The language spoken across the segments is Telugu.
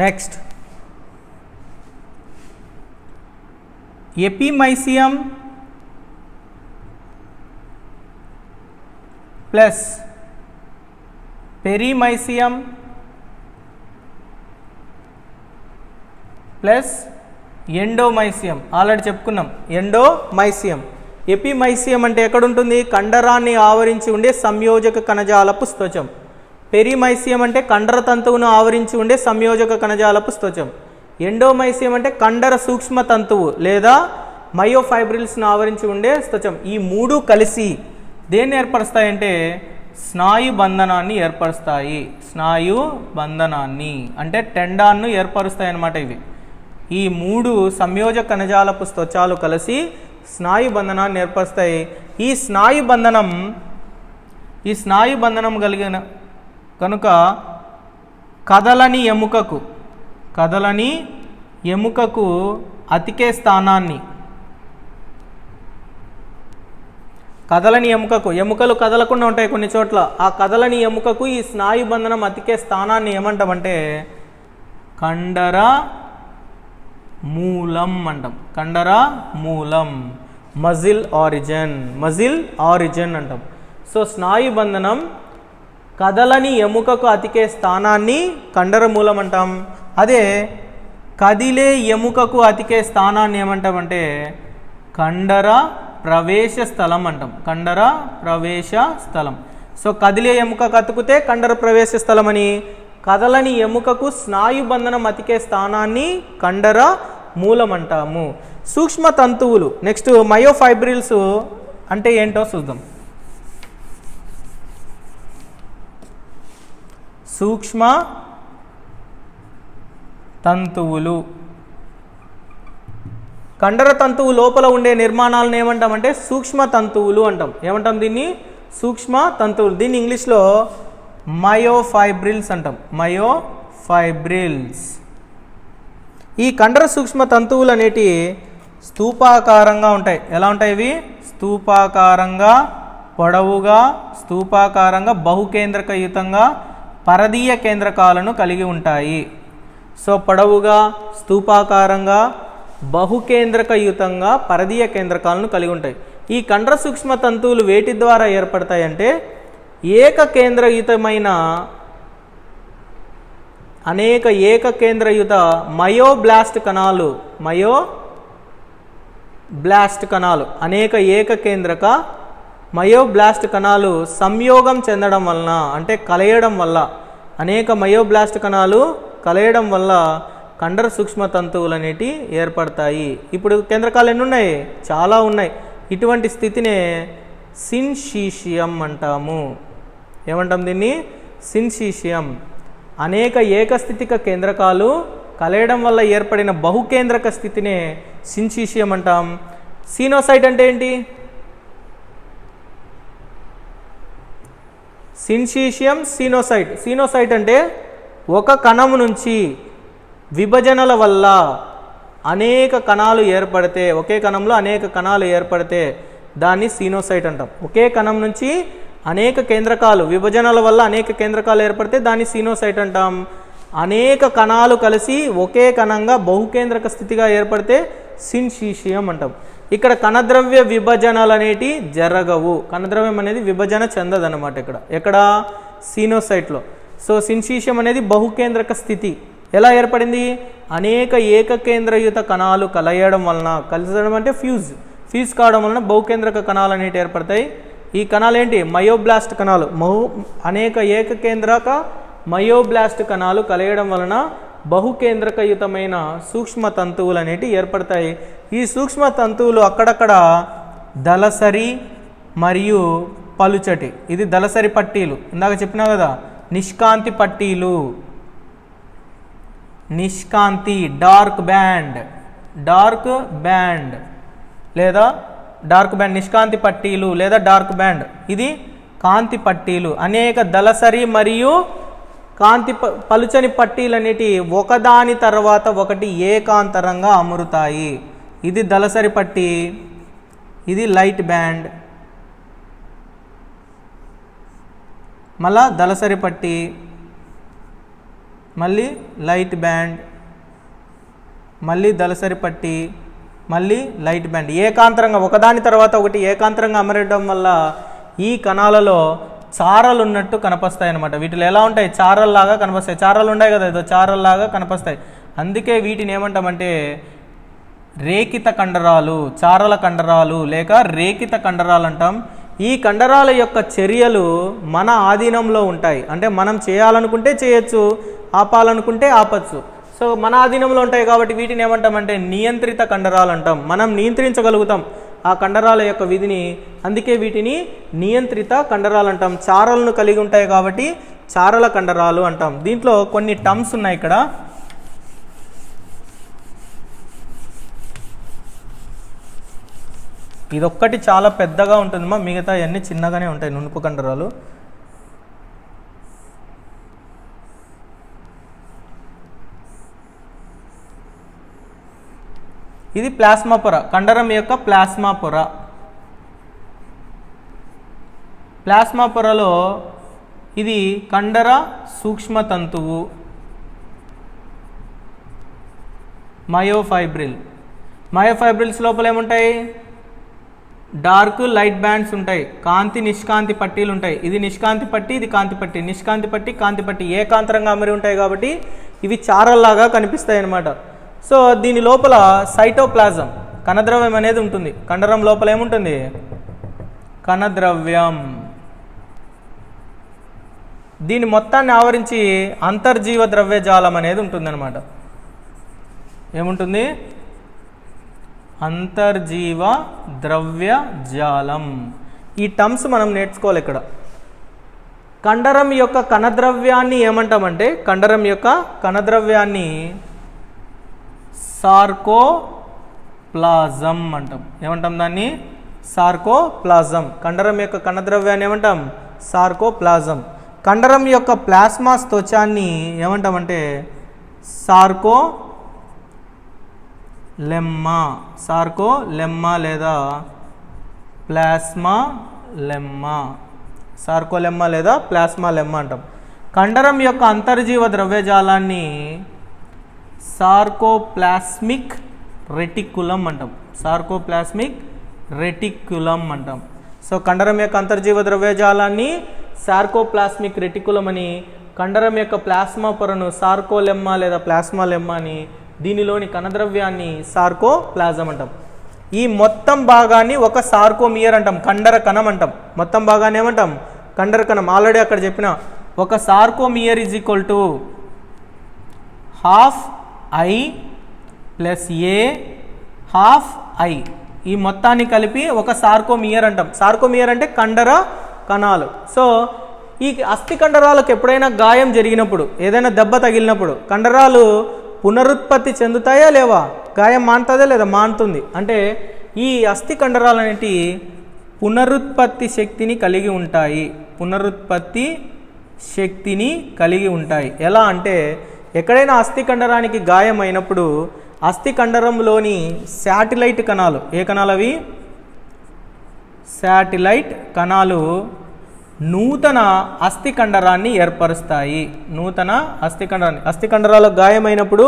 Next epimysium plus perimysium plus endomysium. Already చెప్పుకున్నాం ఎండోమైసియం. ఎపిమైసియం అంటే ఎక్కడ ఉంటుంది? కండరాన్ని ఆవరించి ఉండే సంయోజక కణజాలపు త్వచం. పెరిమైసియం అంటే కండర తంతువును ఆవరించి ఉండే సంయోజక కణజాలపు త్వచం. ఎండోమైసియం అంటే కండర సూక్ష్మ తంతువు లేదా మయోఫైబ్రిల్స్ను ఆవరించి ఉండే త్వచం. ఈ మూడు కలిసి దేన్ని ఏర్పరుస్తాయంటే స్నాయు బంధనాన్ని ఏర్పరుస్తాయి. స్నాయు బంధనాన్ని అంటే టెండాన్ను ఏర్పరుస్తాయి అన్నమాట. ఇవి ఈ మూడు సంయోజక కణజాలపు త్వచాలు కలిసి స్నాయు బంధనాన్ని ఏర్పరుస్తాయి. ఈ స్నాయు బంధనం కలిగిన కనుక కదలని ఎముకకు అతికే స్థానాన్ని ఎముకలు కదలకుండా ఉంటాయి కొన్ని చోట్ల. ఆ కదలని ఎముకకు ఈ స్నాయు బంధనం అతికే స్థానాన్ని ఏమంటామంటే కండర మూలం అంటాం. కండర మూలం, మజిల్ ఆరిజిన్ అంటాం. సో స్నాయు బంధనం కదలని ఎముకకు అతికే స్థానాన్ని కండర మూలం అంటాం. అదే కదిలే ఎముకకు అతికే స్థానాన్ని ఏమంటామంటే కండర ప్రవేశ స్థలం అంటాం. కండర ప్రవేశ స్థలం. సో కదిలే ఎముకకు అతుకుతే కండర ప్రవేశ స్థలం అని, కదలని ఎముకకు స్నాయు బంధనం అతికే స్థానాన్ని కండర మూలం అంటాము. సూక్ష్మ తంతువులు నెక్స్ట్ మయోఫైబ్రిల్స్ అంటే ఏంటో చూద్దాం. సూక్ష్మ తంతువులు కండర తంతువు లోపల ఉండే నిర్మాణాలను ఏమంటామంటే సూక్ష్మ తంతువులు అంటాం. ఏమంటాం దీన్ని? సూక్ష్మ తంతువులు. దీన్ని ఇంగ్లీష్లో మయోఫైబ్రిల్స్ అంటాం. మయోఫైబ్రిల్స్. ఈ కండర సూక్ష్మ తంతువులు అనేటి స్తూపాకారంగా ఉంటాయి. ఎలా ఉంటాయి ఇవి? స్తూపాకారంగా, పొడవుగా, స్తూపాకారంగా, బహుకేంద్రకయుతంగా పరదీయ కేంద్రకాలను కలిగి ఉంటాయి. సో పొడవుగా, స్తూపాకారంగా, బహుకేంద్రకయుతంగా పరదీయ కేంద్రకాలను కలిగి ఉంటాయి. ఈ కండర సూక్ష్మ తంతువులు వేటి ద్వారా ఏర్పడతాయంటే ఏకకేంద్రయుతమైన అనేక ఏకకేంద్రయుత మయోబ్లాస్ట్ కణాలు అనేక ఏకకేంద్రక మయోబ్లాస్ట్ కణాలు సంయోగం చెందడం వలన అంటే కలయడం వల్ల అనేక మయోబ్లాస్ట్ కణాలు కలయడం వల్ల కండర సూక్ష్మ తంతువులు అనేటివి ఏర్పడతాయి. ఇప్పుడు కేంద్రకాలు ఎన్ని ఉన్నాయి? చాలా ఉన్నాయి. ఇటువంటి స్థితినే సిన్షీషియం అంటాము. ఏమంటాం దీన్ని? సిన్షీషియం. అనేక ఏకస్థితిక కేంద్రకాలు కలయడం వల్ల ఏర్పడిన బహుకేంద్రక స్థితినే సిన్షీషియం అంటాం. సీనోసైట్ అంటే ఏంటి? సిన్షీషియం, సీనోసైట్ అంటే ఒక కణం నుంచి విభజనల వల్ల అనేక కణాలు ఏర్పడితే, ఒకే కణంలో అనేక కణాలు ఏర్పడితే దాన్ని సీనోసైట్ అంటాం. ఒకే కణం నుంచి అనేక కేంద్రకాలు విభజనల వల్ల అనేక కేంద్రకాలు ఏర్పడితే దాన్ని సీనోసైట్ అంటాం. అనేక కణాలు కలిసి ఒకే కణంగా బహుకేంద్రక స్థితిగా ఏర్పడితే సిన్షీషియం అంటాం. ఇక్కడ కణద్రవ్య విభజనలు అనేటి జరగవు. కణద్రవ్యం అనేది విభజన చెందదన్నమాట ఎక్కడ సీనోసైట్లో. సో సిన్షీషియం అనేది బహుకేంద్రక స్థితి. ఎలా ఏర్పడింది? అనేక ఏకకేంద్రయుత కణాలు కలయడం వలన, కలిసడం అంటే ఫ్యూజ్ కావడం వలన బహుకేంద్రక కణాలు అనేవి ఏర్పడతాయి. ఈ కణాలు ఏంటి? మయోబ్లాస్ట్ కణాలు. అనేక ఏకకేంద్రక మయోబ్లాస్ట్ కణాలు కలయడం వలన బహుకేంద్రకయుతమైన సూక్ష్మ తంతువులు అనేవి ఏర్పడతాయి. ఈ సూక్ష్మ తంతువులు అక్కడక్కడ దళసరి మరియు పలుచటి. ఇది దళసరి పట్టీలు. ఇందాక చెప్పినా కదా, నిష్కాంతి పట్టీలు. నిష్కాంతి డార్క్ బ్యాండ్ లేదా డార్క్ బ్యాండ్, నిష్కాంతి పట్టీలు లేదా డార్క్ బ్యాండ్. ఇది కాంతి పట్టీలు. అనేక దళసరి మరియు కాంతి పలుచని పట్టీలు అనేటి ఒకదాని తర్వాత ఒకటి ఏకాంతరంగా అమరుతాయి. ఇది దళసరి పట్టీ, ఇది లైట్ బ్యాండ్, మళ్ళా దళసరి పట్టీ, మళ్ళీ లైట్ బ్యాండ్, మళ్ళీ దళసరి పట్టి, మళ్ళీ లైట్ బ్యాండ్. ఏకాంతరంగా ఒకదాని తర్వాత ఒకటి ఏకాంతరంగా అమరడం వల్ల ఈ కణాలలో చారలు ఉన్నట్టు కనిపిస్తాయి అన్నమాట. వీటిలో ఎలా ఉంటాయి? చారల్లాగా కనిపిస్తాయి. చారలు ఉన్నాయి కదా, ఏదో చారల్లాగా కనిపిస్తాయి. అందుకే వీటిని ఏమంటామంటే రేఖిత కండరాలు, చారల కండరాలు లేక రేఖిత కండరాలు అంటాం. ఈ కండరాల యొక్క చర్యలు మన ఆధీనంలో ఉంటాయి. అంటే మనం చేయాలనుకుంటే చేయొచ్చు, ఆపాలనుకుంటే ఆపచ్చు. సో మన ఆధీనంలో ఉంటాయి కాబట్టి వీటిని ఏమంటామంటే నియంత్రిత కండరాలు అంటాం. మనం నియంత్రించగలుగుతాం ఆ కండరాల యొక్క విధిని, అందుకే వీటిని నియంత్రిత కండరాలు అంటాం. చారలను కలిగి ఉంటాయి కాబట్టి చారల కండరాలు అంటాం. దీంట్లో కొన్ని టర్మ్స్ ఉన్నాయి ఇక్కడ. ఇదొక్కటి చాలా పెద్దగా ఉంటుందమ్మా, మిగతా అన్నీ చిన్నగానే ఉంటాయి నునుపు కండరాలు. ఇది ప్లాస్మా పొర, కండరం యొక్క ప్లాస్మా పొర. ప్లాస్మా పొరలో ఇది కండర సూక్ష్మతంతువు మయోఫైబ్రిల్. మయోఫైబ్రిల్స్ లోపల ఏముంటాయి? డార్క్ లైట్ బ్యాండ్స్ ఉంటాయి, కాంతి నిష్కాంతి పట్టీలు ఉంటాయి. ఇది నిష్కాంతి పట్టి, ఇది కాంతి పట్టి. నిష్కాంతి పట్టి, కాంతి పట్టి ఏకాంతరంగా అమరి ఉంటాయి కాబట్టి ఇవి చారల్లాగా కనిపిస్తాయి అన్నమాట. సో దీని లోపల సైటోప్లాజం కణద్రవ్యం అనేది ఉంటుంది. కండరం లోపల ఏముంటుంది? కణద్రవ్యం. దీని మొత్తాన్ని ఆవరించి అంతర్జీవ ద్రవ్యజాలం అనేది ఉంటుందన్నమాట. ఏముంటుంది? అంతర్జీవ ద్రవ్యజాలం. ఈ టర్మ్స్ మనం నేర్చుకోవాలి ఇక్కడ. కండరం యొక్క కణద్రవ్యాన్ని ఏమంటామంటే, కండరం యొక్క కణద్రవ్యాన్ని సార్కోప్లాజం అంటాం. ఏమంటాం దాన్ని? సార్కోప్లాజం. కండరం యొక్క కణద్రవ్యాన్ని ఏమంటాం? సార్కోప్లాజం. కండరం యొక్క ప్లాస్మా త్వచాన్ని ఏమంటామంటే సార్కోలెమ్మా. సార్కోలెమ్మా లేదా ప్లాస్మా లెమ్మా. సార్కోలెమ్మా లేదా ప్లాస్మా లెమ్మా అంటాం. కండరం యొక్క అంతర్జీవ ద్రవ్యజాలాన్ని సార్కోప్లాస్మిక్ రెటికులం అంటాం. సార్కోప్లాస్మిక్ రెటికులం అంటాం. సో కండరం యొక్క అంతర్జీవ ద్రవ్యజాలాన్ని సార్కోప్లాస్మిక్ రెటికులం అని, కండరం యొక్క ప్లాస్మా పొరను సార్కోలెమ్మా లేదా ప్లాస్మా లెమ్మా అని, దీనిలోని కణద్రవ్యాన్ని సార్కోప్లాజం అంటాం. ఈ మొత్తం భాగాన్ని ఒక సార్కోమియర్ అంటాం, కండర కణం అంటాం. మొత్తం భాగాన్ని ఏమంటాం? కండర కణం. ఆల్రెడీ అక్కడ చెప్పిన ఒక sarcomere is equal to half I plus A half I. ఈ మొత్తాన్ని కలిపి ఒక సార్కోమియర్ అంటాం. సార్కోమియర్ అంటే కండర కణాలు. సో ఈ అస్థి కండరాలకు ఎప్పుడైనా గాయం జరిగినప్పుడు, ఏదైనా దెబ్బ తగిలినప్పుడు కండరాలు పునరుత్పత్తి చెందుతాయా లేవా? గాయం మానుతుందా లేదా? మానుతుంది. అంటే ఈ అస్థి కండరాలు అనేటి పునరుత్పత్తి శక్తిని కలిగి ఉంటాయి. పునరుత్పత్తి శక్తిని కలిగి ఉంటాయి. ఎలా అంటే ఎక్కడైనా అస్థి కండరానికి గాయం అయినప్పుడు అస్థి కండరంలోని శాటిలైట్ కణాలు, ఏ కణాలు అవి? శాటిలైట్ కణాలు నూతన అస్థి కండరాన్ని ఏర్పరుస్తాయి. నూతన అస్థి కండరాన్ని, అస్థి కండరాలకు గాయమైనప్పుడు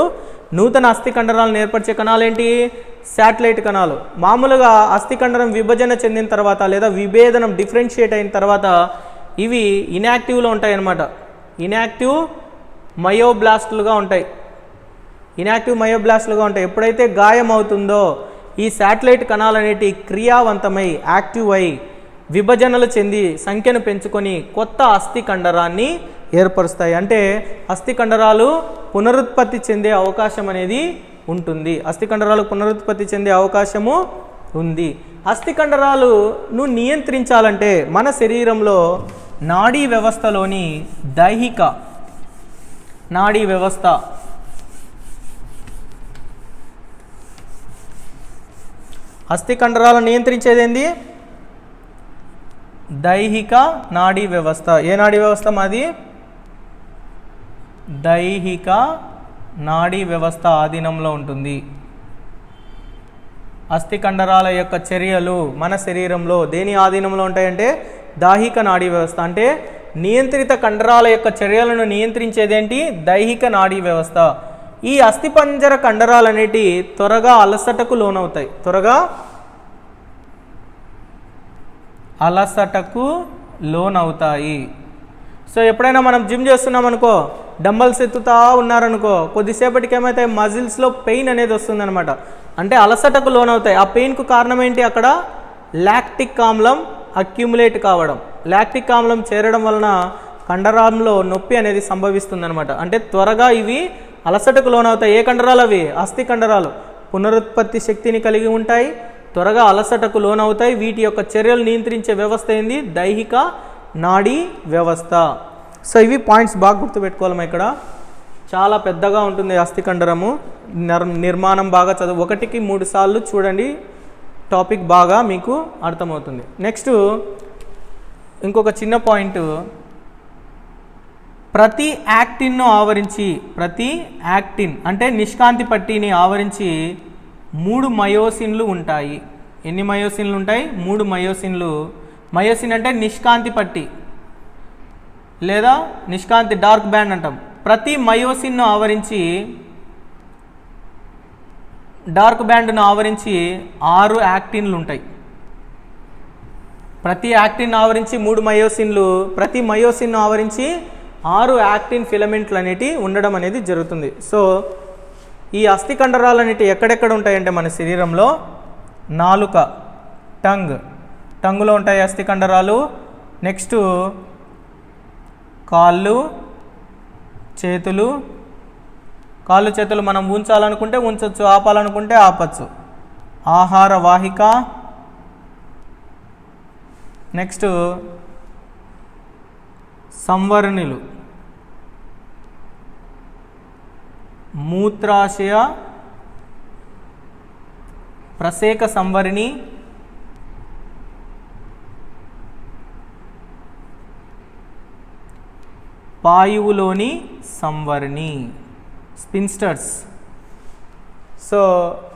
నూతన అస్థి కండరాలను ఏర్పరిచే కణాలు ఏంటి? శాటిలైట్ కణాలు. మామూలుగా అస్థి కండరం విభజన చెందిన తర్వాత లేదా విభేదనం డిఫరెన్షియేట్ అయిన తర్వాత ఇవి ఇన్యాక్టివ్లో ఉంటాయి అన్నమాట. ఇన్యాక్టివ్ మయోబ్లాస్టులుగా ఉంటాయి. ఇన్యాక్టివ్ మయోబ్లాస్టులుగా ఉంటాయి. ఎప్పుడైతే గాయం అవుతుందో ఈ శాటిలైట్ కణాలు అనేటి క్రియావంతమై యాక్టివ్ అయి విభజనలు చెంది సంఖ్యను పెంచుకొని కొత్త అస్థి కండరాన్ని ఏర్పరుస్తాయి. అంటే అస్థి కండరాలు పునరుత్పత్తి చెందే అవకాశం అనేది ఉంటుంది. అస్థి కండరాలు పునరుత్పత్తి చెందే అవకాశము ఉంది. అస్థి కండరాలను నియంత్రించాలంటే మన శరీరంలో నాడీ వ్యవస్థలోని దైహిక నాడీ వ్యవస్థ, అస్థి కండరాలను నియంత్రించేది ఏంది? దైహిక నాడీ వ్యవస్థ. ఏ నాడీ వ్యవస్థ మాది? దైహిక నాడీ వ్యవస్థ ఆధీనంలో ఉంటుంది. అస్థి కండరాల యొక్క చర్యలు మన శరీరంలో దేని ఆధీనంలో ఉంటాయంటే దైహిక నాడీ వ్యవస్థ. అంటే నియంత్రిత కండరాల యొక్క చర్యలను నియంత్రించేదేంటి? దైహిక నాడీ వ్యవస్థ. ఈ అస్థిపంజర కండరాలు అనేటి త్వరగా అలసటకు లోనవుతాయి. త్వరగా అలసటకు లోనవుతాయి. సో ఎప్పుడైనా మనం జిమ్ చేస్తున్నాం అనుకో, డంబల్స్ ఎత్తుతా ఉన్నారనుకో, కొద్దిసేపటికి ఏమైతే మజిల్స్లో పెయిన్ అనేది వస్తుందన్నమాట. అంటే అలసటకు లోనవుతాయి. ఆ పెయిన్కు కారణం ఏంటి? అక్కడ లాక్టిక్ ఆమ్లం అక్యుములేట్ కావడం. లాక్టిక్ ఆమ్లం చేరడం వలన కండరాల్లో నొప్పి అనేది సంభవిస్తుందన్నమాట. అంటే త్వరగా ఇవి అలసటకు లోనవుతాయి. ఏ కండరాలు అవి? అస్థి కండరాలు. పునరుత్పత్తి శక్తిని కలిగి ఉంటాయి, త్వరగా అలసటకు లోనవుతాయి. వీటి యొక్క చర్యలు నియంత్రించే వ్యవస్థ ఏంది? దైహిక నాడీ వ్యవస్థ. సో ఇవి పాయింట్స్ బాగా గుర్తుపెట్టుకోవాలి. ఇక్కడ చాలా పెద్దగా ఉంటుంది అస్థి కండరము. నిర్మాణం బాగా 1కి 3 సార్లు చూడండి, టాపిక్ బాగా మీకు అర్థమవుతుంది. నెక్స్ట్ ఇంకొక చిన్న పాయింట్, ప్రతి యాక్టిన్ను ఆవరించి, ప్రతి యాక్టిన్ అంటే నిష్కాంతి పట్టీని ఆవరించి 3 మయోసిన్లు ఉంటాయి. ఎన్ని మయోసిన్లు ఉంటాయి? 3 మయోసిన్లు. మయోసిన్ అంటే నిష్కాంతి పట్టి లేదా నిష్కాంతి డార్క్ బ్యాండ్ అంటాం. ప్రతి మయోసిన్ను ఆవరించి, డార్క్ బ్యాండ్ను ఆవరించి 6 యాక్టిన్లు ఉంటాయి. ప్రతి యాక్టిన్ ఆవరించి 3 మయోసిన్లు, ప్రతి మయోసిన్ను ఆవరించి 6 యాక్టిన్ ఫిలమెంట్లు అనేటివి ఉండడం అనేది జరుగుతుంది. సో ఈ అస్థి కండరాలు అనేటివి ఎక్కడెక్కడ ఉంటాయంటే మన శరీరంలో నాలుక, టంగులో ఉంటాయి అస్థి కండరాలు. నెక్స్ట్ కాళ్ళు చేతులు మనం ఉంచాలనుకుంటే ఉంచవచ్చు, ఆపాలనుకుంటే ఆపచ్చు. ఆహార వాహిక, నెక్స్ట్ సంవరణులు, మూత్రాశయ ప్రసేక సంవరిణి, పాయువులోని సంవరిణి, స్పిన్స్టర్స్. సో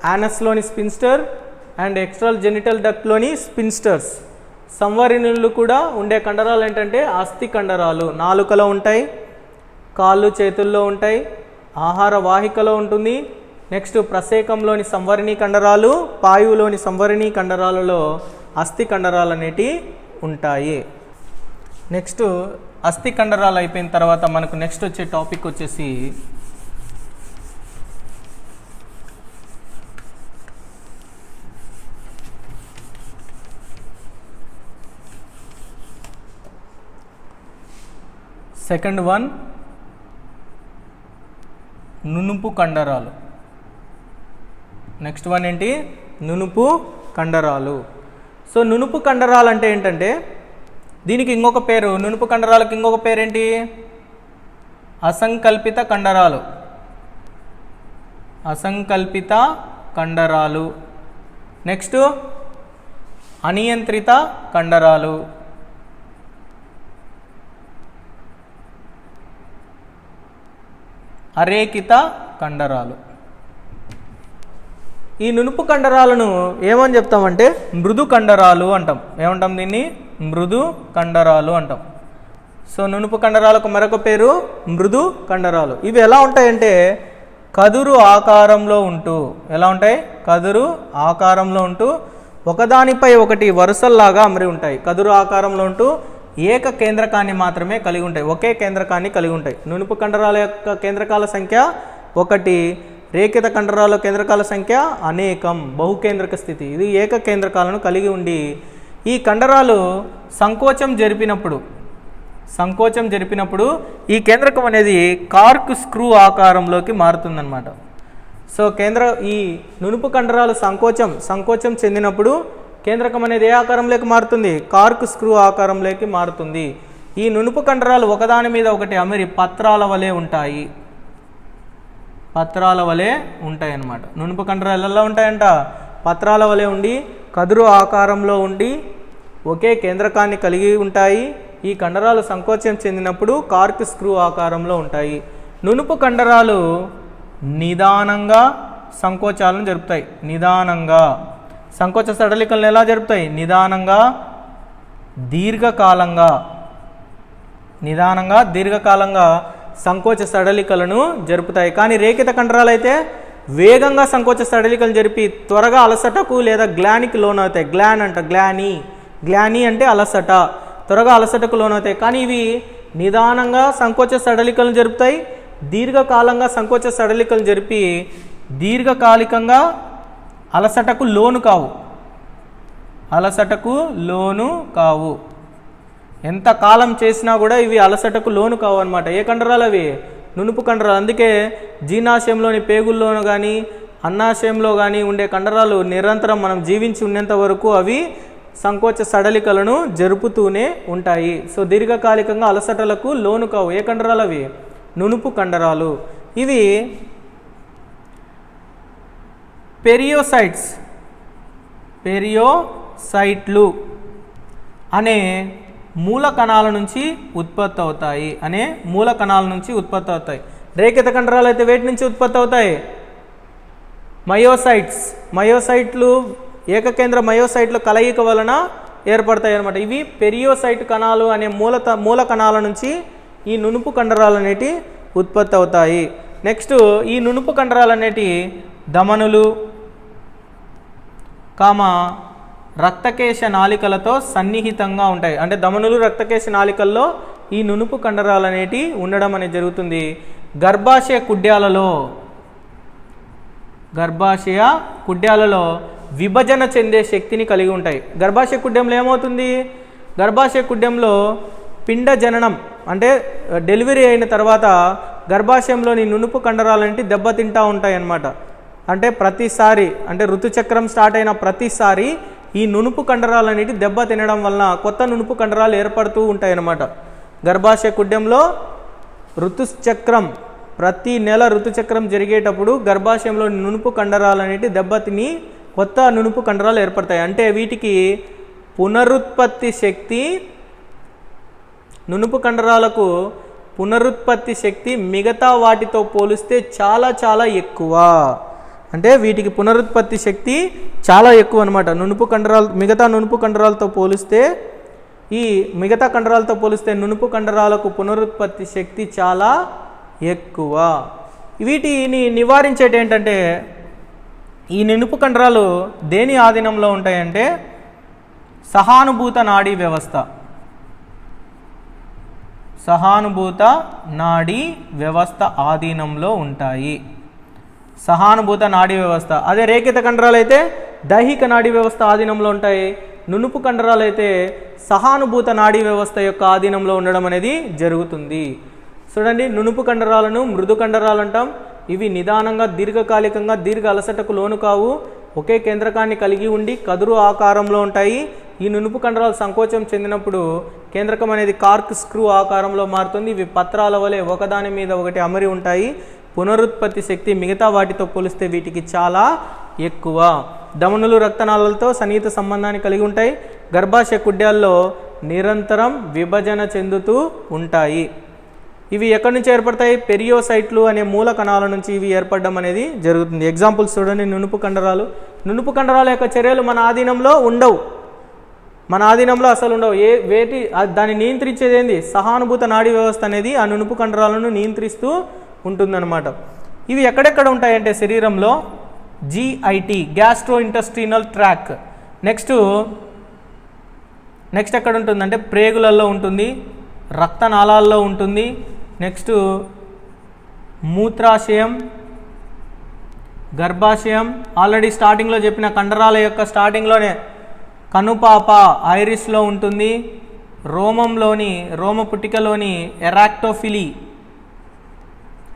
యానస్లోని స్పిన్స్టర్ అండ్ ఎక్స్ట్రల్ జెనిటల్ డక్ట్లోని స్పిన్స్టర్స్. సంవరిణులు కూడా ఉండే కండరాలు ఏంటంటే అస్థి కండరాలు. నాలుకలో ఉంటాయి, కాళ్ళు చేతుల్లో ఉంటాయి, ఆహార వాహికలో ఉంటుంది. నెక్స్ట్ ప్రసేకంలోని సంవరిణి కండరాలు, పాయువులోని సంవరిణి కండరాలలో అస్థి కండరాలు అనేటివి ఉంటాయి. నెక్స్ట్ అస్థి కండరాలు అయిపోయిన తర్వాత మనకు నెక్స్ట్ వచ్చే టాపిక్ వచ్చేసి సెకండ్ వన్ నునుపు కండరాలు. నెక్స్ట్ వన్ ఏంటి? నునుపు కండరాలు. సో నునుపు కండరాలు అంటే ఏంటంటే దీనికి ఇంకొక పేరు, నునుపు కండరాలకు ఇంకొక పేరేంటి? అసంకల్పిత కండరాలు. అసంకల్పిత కండరాలు. నెక్స్ట్ అనియంత్రిత కండరాలు. అరేకిత కండరాలు. ఈ నునుపు కండరాలను ఏమని చెప్తామంటే మృదు కండరాలు అంటాం. ఏమంటాం దీన్ని? మృదు కండరాలు అంటాం. సో నునుపు కండరాలకు మరొక పేరు మృదు కండరాలు. ఇవి ఎలా ఉంటాయంటే కదురు ఆకారంలో ఉంటూ, ఎలా ఉంటాయి? కదురు ఆకారంలో ఉంటూ ఒకదానిపై ఒకటి వరుసల్లాగా అమరి ఉంటాయి. కదురు ఆకారంలో ఉంటూ ఏక కేంద్రకాన్ని మాత్రమే కలిగి ఉంటాయి, ఒకే కేంద్రకాన్ని కలిగి ఉంటాయి. నునుపు కండరాల యొక్క కేంద్రకాల సంఖ్య 1, రేఖిత కండరాల కేంద్రకాల సంఖ్య అనేకం, బహుకేంద్రక స్థితి. ఇది ఏక కేంద్రకాలను కలిగి ఉండి ఈ కండరాలు సంకోచం జరిపినప్పుడు ఈ కేంద్రకం అనేది కార్క్ స్క్రూ ఆకారంలోకి మారుతుందన్నమాట. సో ఈ నునుపు కండరాలు సంకోచం చెందినప్పుడు కేంద్రకం అనేది ఏ ఆకారంలోకి మారుతుంది? కార్క్ స్క్రూ ఆకారంలోకి మారుతుంది. ఈ నునుపు కండరాలు ఒకదాని మీద ఒకటి అమరి పత్రాల వలె ఉంటాయి. అన్నమాట. నునుపు కండరాలు ఎలా ఉంటాయంట? పత్రాల వలె ఉండి కదురు ఆకారంలో ఉండి ఒకే కేంద్రకాన్ని కలిగి ఉంటాయి. ఈ కండరాలు సంకోచం చెందినప్పుడు కార్క్ స్క్రూ ఆకారంలో ఉంటాయి. నునుపు కండరాలు నిదానంగా సంకోచాలను జరుపుతాయి. నిదానంగా సంకోచ సడలికలను ఎలా జరుపుతాయి? నిదానంగా, దీర్ఘకాలంగా. నిదానంగా దీర్ఘకాలంగా సంకోచ సడలికలను జరుపుతాయి. కానీ రేఖిత కండరాలు అయితే వేగంగా సంకోచ సడలికలు జరిపి త్వరగా అలసటకు లేదా గ్లానికి లోనవుతాయి. గ్లాని అంటే అలసట, త్వరగా అలసటకు లోనవుతాయి. కానీ ఇవి నిదానంగా సంకోచ సడలికలను జరుపుతాయి, దీర్ఘకాలంగా సంకోచ సడలికలు జరిపి దీర్ఘకాలికంగా అలసటకు లోను కావు. ఎంత కాలం చేసినా కూడా ఇవి అలసటకు లోను కావు అన్నమాట. ఏ కండరాలు అవి? నునుపు కండరాలు. అందుకే జీర్ణాశయంలోని పేగుల్లోనూ కానీ అన్నాశయంలో కానీ ఉండే కండరాలు నిరంతరం మనం జీవించి ఉన్నంత వరకు అవి సంకోచ సడలికలను జరుపుతూనే ఉంటాయి. సో దీర్ఘకాలికంగా అలసటలకు లోను కావు. ఏ కండరాలు అవి? నునుపు కండరాలు. ఇవి పెరియోసైట్లు అనే మూల కణాల నుంచి ఉత్పత్తి అవుతాయి. రేఖిత కండరాలు అయితే వేటి నుంచి ఉత్పత్తి అవుతాయి? మయోసైట్లు ఏకకేంద్ర మయోసైట్ల కలయిక వలన ఏర్పడతాయి అన్నమాట. ఇవి పెరియోసైట్ కణాలు అనే మూల కణాల నుంచి ఈ నునుపు కండరాలు అనేటి ఉత్పత్తి అవుతాయి. నెక్స్ట్ ఈ నునుపు కండరాలు అనేటి ధమనులు రక్తకేశ నాళికలతో సన్నిహితంగా ఉంటాయి. అంటే ధమనులు రక్తకేశ నాళికల్లో ఈ నునుపు కండరాలు అనేటి ఉండడం అనేది జరుగుతుంది. గర్భాశయ కుడ్యాలలో విభజన చెందే శక్తిని కలిగి ఉంటాయి. గర్భాశయ కుడ్యంలో ఏమవుతుంది? గర్భాశయ కుడ్యంలో పిండ జననం అంటే డెలివరీ అయిన తర్వాత గర్భాశయంలోని నునుపు కండరాలన్నిటి దెబ్బతింటూ ఉంటాయి అన్నమాట. అంటే ప్రతిసారి అంటే ఋతుచక్రం స్టార్ట్ అయిన ప్రతిసారి ఈ నునుపు కండరాలన్నిటి దెబ్బ తినడం వలన కొత్త నునుపు కండరాలు ఏర్పడుతూ ఉంటాయి అన్నమాట. గర్భాశయ కుడ్యంలో ప్రతి నెల ఋతుచక్రం జరిగేటప్పుడు గర్భాశయంలో నునుపు కండరాలన్నిటి దెబ్బతిని కొత్త నునుపు కండరాలు ఏర్పడతాయి. అంటే వీటికి నునుపు కండరాలకు పునరుత్పత్తి శక్తి మిగతా వాటితో పోలిస్తే చాలా చాలా ఎక్కువ. అంటే వీటికి పునరుత్పత్తి శక్తి చాలా ఎక్కువ అనమాట. మిగతా నునుపు కండరాలతో పోలిస్తే నునుపు కండరాలకు పునరుత్పత్తి శక్తి చాలా ఎక్కువ. వీటిని నివారించేటి ఏంటంటే ఈ నునుపు కండరాలు దేని ఆధీనంలో ఉంటాయంటే సహానుభూత నాడీ వ్యవస్థ ఆధీనంలో ఉంటాయి. సహానుభూత నాడీ వ్యవస్థ. అదే రేఖిత కండరాలు అయితే దైహిక నాడీ వ్యవస్థ ఆధీనంలో ఉంటాయి. నునుపు కండరాలు అయితే సహానుభూత నాడీ వ్యవస్థ యొక్క ఆధీనంలో ఉండడం అనేది జరుగుతుంది. చూడండి, నునుపు కండరాలను మృదు కండరాలు అంటాం. ఇవి నిదానంగా దీర్ఘకాలికంగా దీర్ఘ అలసటకు లోను కావు. ఒకే కేంద్రకాన్ని కలిగి ఉండి కదురు ఆకారంలో ఉంటాయి. ఈ నునుపు కండరాలు సంకోచం చెందినప్పుడు కేంద్రకం అనేది కార్క్ స్క్రూ ఆకారంలో మారుతుంది. ఇవి పత్రాల వలె ఒకదాని మీద ఒకటి అమరి ఉంటాయి. పునరుత్పత్తి శక్తి మిగతా వాటితో పోలిస్తే వీటికి చాలా ఎక్కువ. ధమనులు రక్తనాళాలతో సన్నిహిత సంబంధాన్ని కలిగి ఉంటాయి. గర్భాశయ కుడ్యాల్లో నిరంతరం విభజన చెందుతూ ఉంటాయి. ఇవి ఎక్కడి నుంచి ఏర్పడతాయి? పెరియోసైట్లు అనే మూల కణాల నుంచి ఇవి ఏర్పడడం అనేది జరుగుతుంది. ఎగ్జాంపుల్స్ చూడండి. నునుపు కండరాల యొక్క చర్యలు మన ఆధీనంలో అసలు ఉండవు. దాన్ని నియంత్రించేది ఏంది? సహానుభూత నాడీ వ్యవస్థ అనేది ఆ నునుపు కండరాలను నియంత్రిస్తూ ఉంటుందన్నమాట. ఇవి ఎక్కడెక్కడ ఉంటాయంటే శరీరంలో GIT gastro intestinal track. Next ఎక్కడ ఉంటుందంటే ప్రేగులలో ఉంటుంది, రక్తనాళాల్లో ఉంటుంది. నెక్స్ట్ మూత్రాశయం, గర్భాశయం. ఆల్రెడీ స్టార్టింగ్లో చెప్పిన కండరాల యొక్క స్టార్టింగ్లోనే కనుపాప ఐరిస్లో ఉంటుంది. రోమపుటికలోని ఎరాక్టోఫిలీ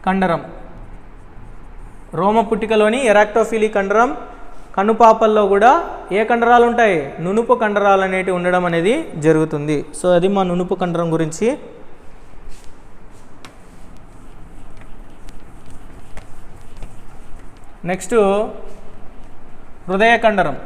కండరం, కండరం. కనుపాపల్లో కూడా ఏ కండరాలు ఉంటాయి? నునుపు కండరాలు అనేటివి ఉండడం అనేది జరుగుతుంది. సో అది మా నునుపు కండరం గురించి. నెక్స్ట్ హృదయ కండరం.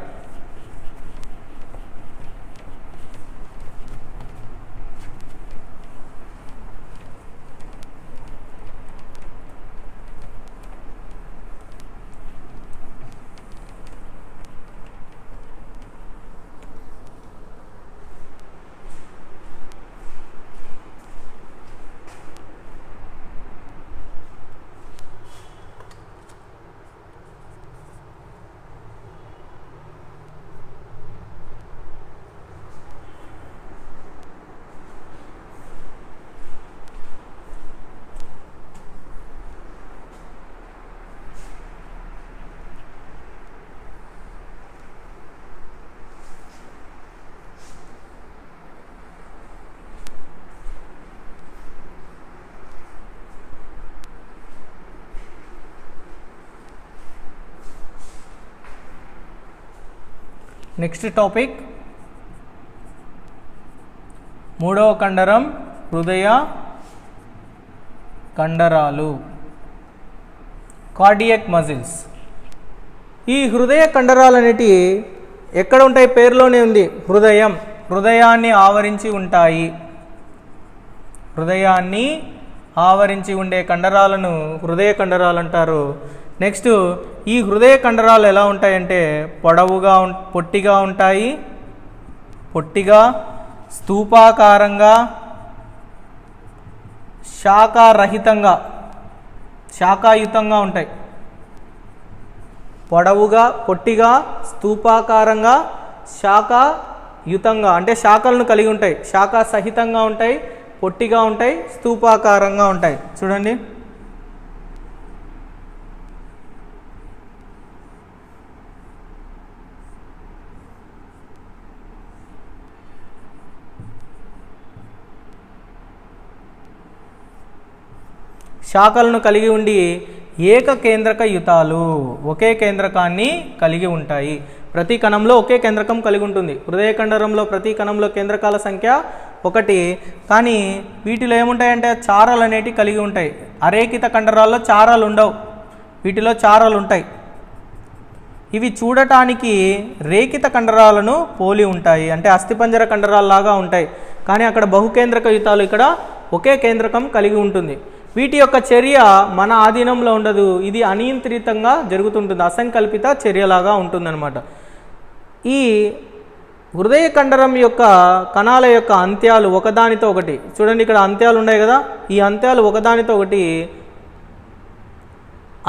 నెక్స్ట్ టాపిక్ మూడవ కండరం హృదయ కండరాలు, కార్డియాక్ మజిల్స్. ఈ హృదయ కండరాలు అనేటివి ఎక్కడ ఉంటాయి? పేరులోనే ఉంది, హృదయం, హృదయాన్ని ఆవరించి ఉంటాయి. హృదయాన్ని ఆవరించి ఉండే కండరాలను హృదయ కండరాలు అంటారు. నెక్స్ట్ ఈ హృదయ కండరాలు ఎలా ఉంటాయంటే పొడవుగా పొట్టిగా ఉంటాయి, పొట్టిగా స్తూపాకారంగా, శాఖారహితంగా శాఖాయుతంగా ఉంటాయి. పొడవుగా పొట్టిగా స్తూపాకారంగా శాఖాయుతంగా అంటే శాఖలను కలిగి ఉంటాయి. శాఖా సహితంగా ఉంటాయి, పొట్టిగా ఉంటాయి, స్తూపాకారంగా ఉంటాయి. చూడండి, శాఖలను కలిగి ఉండి ఏకకేంద్రక యుతాలు, ఒకే కేంద్రకాన్ని కలిగి ఉంటాయి. ప్రతి కణంలో ఒకే కేంద్రకం కలిగి ఉంటుంది. హృదయ కండరంలో ప్రతి కణంలో కేంద్రకాల సంఖ్య 1, కానీ వీటిలో ఏముంటాయంటే చారలు అనేటివి కలిగి ఉంటాయి. అరేకిత కండరాల్లో చారలు ఉండవు, వీటిలో చారలు ఉంటాయి. ఇవి చూడటానికి రేకిత కండరాలను పోలి ఉంటాయి, అంటే అస్థిపంజర కండరాల్లాగా ఉంటాయి. కానీ అక్కడ బహుకేంద్రక యుతాలు, ఇక్కడ ఒకే కేంద్రకం కలిగి ఉంటుంది. వీటి యొక్క చర్య మన ఆధీనంలో ఉండదు, ఇది అనియంత్రితంగా జరుగుతుంటుంది, అసంకల్పిత చర్యలాగా ఉంటుందన్నమాట. ఈ హృదయ కండరం యొక్క కణాల యొక్క అంత్యాలు ఒకదానితో ఒకటి, చూడండి ఇక్కడ అంత్యాలు ఉన్నాయి కదా, ఈ అంత్యాలు ఒకదానితో ఒకటి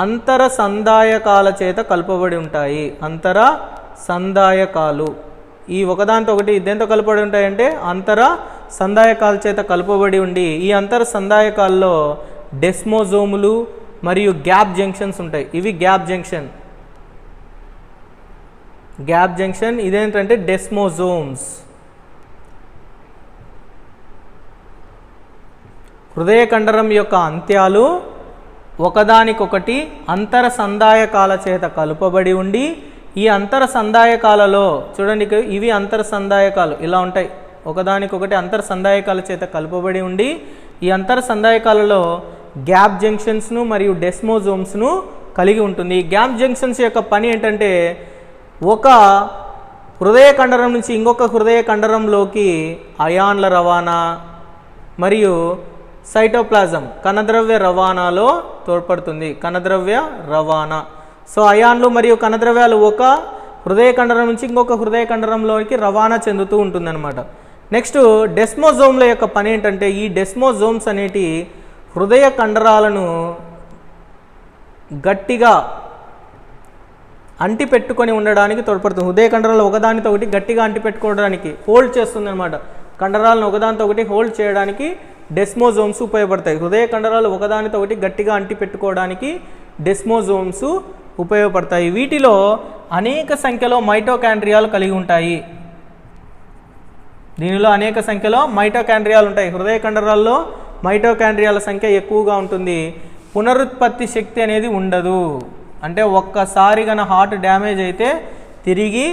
అంతర సందాయకాల చేత కలుపబడి ఉంటాయి. అంతర సందాయకాలు ఈ ఒకదానితో ఒకటి దేంతో కలుపబడి ఉంటాయంటే అంతర సందాయకాల చేత కలుపబడి ఉండి, ఈ అంతర సందాయకాల్లో డెస్మోజోములు మరియు గ్యాప్ జంక్షన్స్ ఉంటాయి. ఇవి గ్యాప్ జంక్షన్, గ్యాప్ జంక్షన్ ఇదేంటంటే డెస్మోజోమ్స్. హృదయ కండరం యొక్క అంత్యాలు ఒకదానికొకటి అంతర సందాయకాల చేత కలుపబడి ఉండి, ఈ అంతర సందాయకాలలో చూడండి ఇవి అంతర సందాయకాలు ఇలా ఉంటాయి, ఒకదానికొకటి అంతర సందాయకాల చేత కలుపబడి ఉండి, ఈ అంతర సందాయకాలలో గ్యాప్ జంక్షన్స్ను మరియు డెస్మోజోమ్స్ను కలిగి ఉంటుంది. ఈ గ్యాప్ జంక్షన్స్ యొక్క పని ఏంటంటే ఒక హృదయ కండరం నుంచి ఇంకొక హృదయ కండరంలోకి అయాన్ల రవాణా మరియు సైటోప్లాజం కణద్రవ్య రవాణాలో తోడ్పడుతుంది. కణద్రవ్య రవాణా, సో అయాన్లు మరియు కణద్రవ్యాలు ఒక హృదయ కండరం నుంచి ఇంకొక హృదయ కండరంలోకి రవాణా చెందుతూ ఉంటుందన్నమాట. నెక్స్ట్ డెస్మోజోమ్ల యొక్క పని ఏంటంటే ఈ డెస్మోజోమ్స్ అనేటి హృదయ కండరాలను గట్టిగా అంటిపెట్టుకొని ఉండడానికి తోడ్పడుతుంది. హృదయ కండరాలు ఒకదానితో ఒకటి గట్టిగా అంటిపెట్టుకోవడానికి హోల్డ్ చేస్తుంది అనమాట. కండరాలను ఒకదానితో ఒకటి హోల్డ్ చేయడానికి డెస్మోజోమ్స్ ఉపయోగపడతాయి. హృదయ కండరాలు ఒకదానితో ఒకటి గట్టిగా అంటిపెట్టుకోవడానికి డెస్మోజోమ్స్ ఉపయోగపడతాయి. వీటిలో అనేక సంఖ్యలో మైటోకాండ్రియాలు కలిగి ఉంటాయి. దీనిలో అనేక సంఖ్యలో మైటోకాండ్రియాలు ఉంటాయి. హృదయ కండరాల్లో మైటోకాండ్రియాల సంఖ్య ఎక్కువగా ఉంటుంది. పునరుత్పత్తి శక్తి అనేది ఉండదు, అంటే ఒక్కసారి కన్నా హార్ట్ డ్యామేజ్ అయితే తిరిగి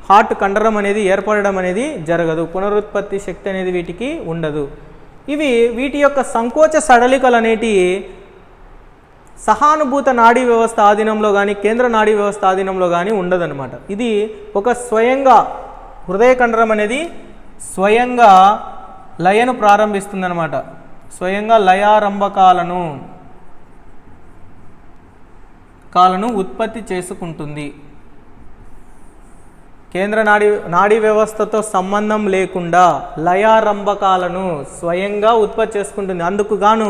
హార్ట్ కండరం అనేది ఏర్పడడం అనేది జరగదు. పునరుత్పత్తి శక్తి అనేది వీటికి ఉండదు. వీటి యొక్క సంకోచ సడలికలు అనేటి సహానుభూత నాడీ వ్యవస్థ ఆధీనంలో కానీ కేంద్ర నాడీ వ్యవస్థ ఆధీనంలో కానీ ఉండదన్నమాట. ఇది ఒక స్వయంగా హృదయ కండరం అనేది స్వయంగా లయను ప్రారంభిస్తుందన్నమాట. స్వయంగా లయారంభకాలను ఉత్పత్తి చేసుకుంటుంది. కేంద్ర నాడీ వ్యవస్థతో సంబంధం లేకుండా లయారంభకాలను స్వయంగా ఉత్పత్తి చేసుకుంటుంది. అందుకు గాను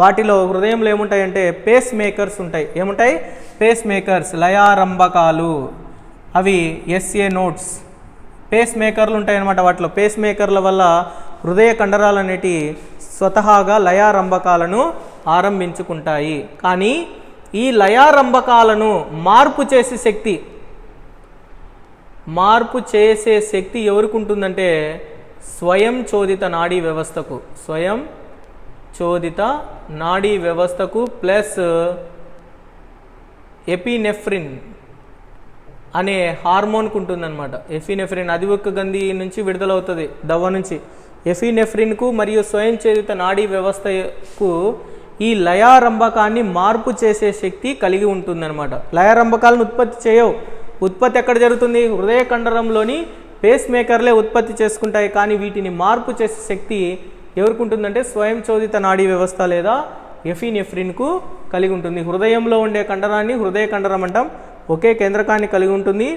వాటిలో హృదయంలో ఏముంటాయంటే పేస్ మేకర్స్ ఉంటాయి. ఏముంటాయి? పేస్ మేకర్స్, లయారంభకాలు, అవి ఎస్ఏ నోట్స్ పేస్ మేకర్లు ఉంటాయి అన్నమాట. వాటిలో పేస్ మేకర్ల వల్ల హృదయ కండరాలు అనేటి స్వతహాగా లయారంభకాలను ఆరంభించుకుంటాయి. కానీ ఈ లయారంభకాలను మార్పు చేసే శక్తి ఎవరికి ఉంటుందంటే స్వయం చోదిత నాడీ వ్యవస్థకు ప్లస్ ఎపినెఫ్రిన్ అనే హార్మోన్కు ఉంటుందన్నమాట. ఎఫినెఫ్రిన్ అధిక గంధి నుంచి విడుదలవుతుంది దవ్వ నుంచి. ఎఫినెఫ్రిన్కు మరియు స్వయంచేదిత నాడీ వ్యవస్థకు ఈ లయారంభకాన్ని మార్పు చేసే శక్తి కలిగి ఉంటుందన్నమాట. లయారంభకాలను ఉత్పత్తి చేయవు. ఉత్పత్తి ఎక్కడ జరుగుతుంది? హృదయ కండరంలోని పేస్ మేకర్లే ఉత్పత్తి చేసుకుంటాయి. కానీ వీటిని మార్పు చేసే శక్తి ఎవరికి ఉంటుందంటే స్వయంచోదిత నాడీ వ్యవస్థ లేదా ఎఫినెఫ్రిన్కు కలిగి ఉంటుంది. హృదయంలో ఉండే కండరాన్ని హృదయ కండరం అంటాం. ఒకే కేంద్రకాన్ని కలిగి ఉంటుంది,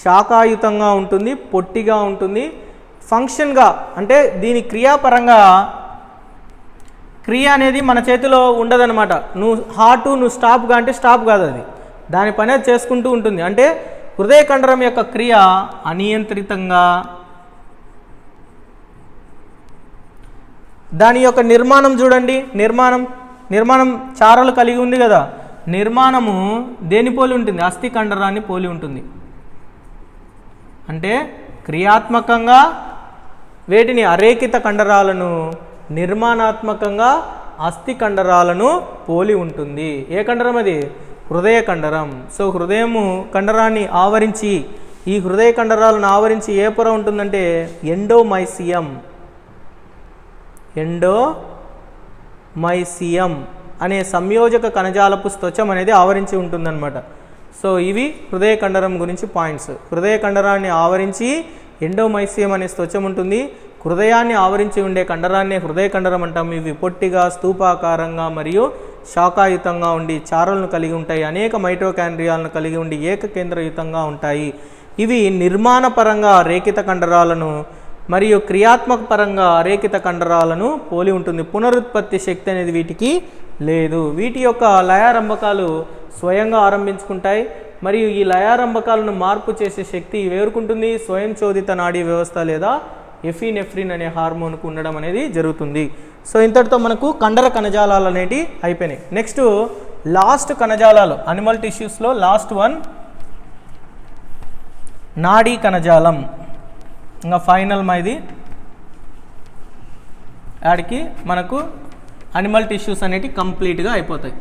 శాఖాయుతంగా ఉంటుంది, పొట్టిగా ఉంటుంది. ఫంక్షన్గా అంటే దీని క్రియాపరంగా క్రియ అనేది మన చేతిలో ఉండదన్నమాట. నువ్వు స్టాప్గా అంటే స్టాప్ కాదు, అది దాని పని అది చేసుకుంటూ ఉంటుంది. అంటే హృదయ కండరం యొక్క క్రియ అనియంత్రితంగా, దాని యొక్క నిర్మాణం చూడండి. నిర్మాణం చారలు కలిగి ఉంది కదా. నిర్మాణము దేని పోలి ఉంటుంది? అస్థి కండరాన్ని పోలి ఉంటుంది. అంటే క్రియాత్మకంగా వేటిని అరేఖిత కండరాలను, నిర్మాణాత్మకంగా అస్థి కండరాలను పోలి ఉంటుంది. ఏ కండరం అది? హృదయ కండరం. సో హృదయము కండరాన్ని ఆవరించి, ఈ హృదయ కండరాలను ఆవరించి ఏ పొర ఉంటుందంటే ఎండోమైసియం అనే సంయోజక కణజాలపు త్వచం అనేది ఆవరించి ఉంటుందన్నమాట. సో ఇవి హృదయ కండరం గురించి పాయింట్స్. హృదయ కండరాన్ని ఆవరించి ఎండోమైసియం అనే త్వచం ఉంటుంది. హృదయాన్ని ఆవరించి ఉండే కండరాన్ని హృదయ కండరం అంటాం. ఇవి పొట్టిగా, స్తూపాకారంగా మరియు శాఖాయుతంగా ఉండి చారలను కలిగి ఉంటాయి. అనేక మైటోకాండ్రియాలను కలిగి ఉండి ఏకకేంద్రయుతంగా ఉంటాయి. ఇవి నిర్మాణపరంగా రేఖిత కండరాలను మరియు క్రియాత్మక పరంగా అరేఖిత కండరాలను పోలి ఉంటుంది. పునరుత్పత్తి శక్తి అనేది వీటికి లేదు. వీటి యొక్క లయారంభకాలు స్వయంగా ఆరంభించుకుంటాయి. మరియు ఈ లయారంభకాలను మార్పు చేసే శక్తి వేరుకుంటుంది స్వయంచోదిత నాడీ వ్యవస్థ లేదా ఎఫినెఫ్రిన్ అనే హార్మోన్కు ఉండడం అనేది జరుగుతుంది. సో ఇంతటితో మనకు కండర కణజాలాలు అనేవి అయిపోయినాయి. నెక్స్ట్ లాస్ట్ కణజాలాలు అనిమల్ టిష్యూస్లో లాస్ట్ వన్ నాడీ కణజాలం. ఇంకా ఫైనల్ ఇది ఆడికి మనకు అనిమల్ టిష్యూస్ అనేవి కంప్లీట్గా అయిపోతాయి.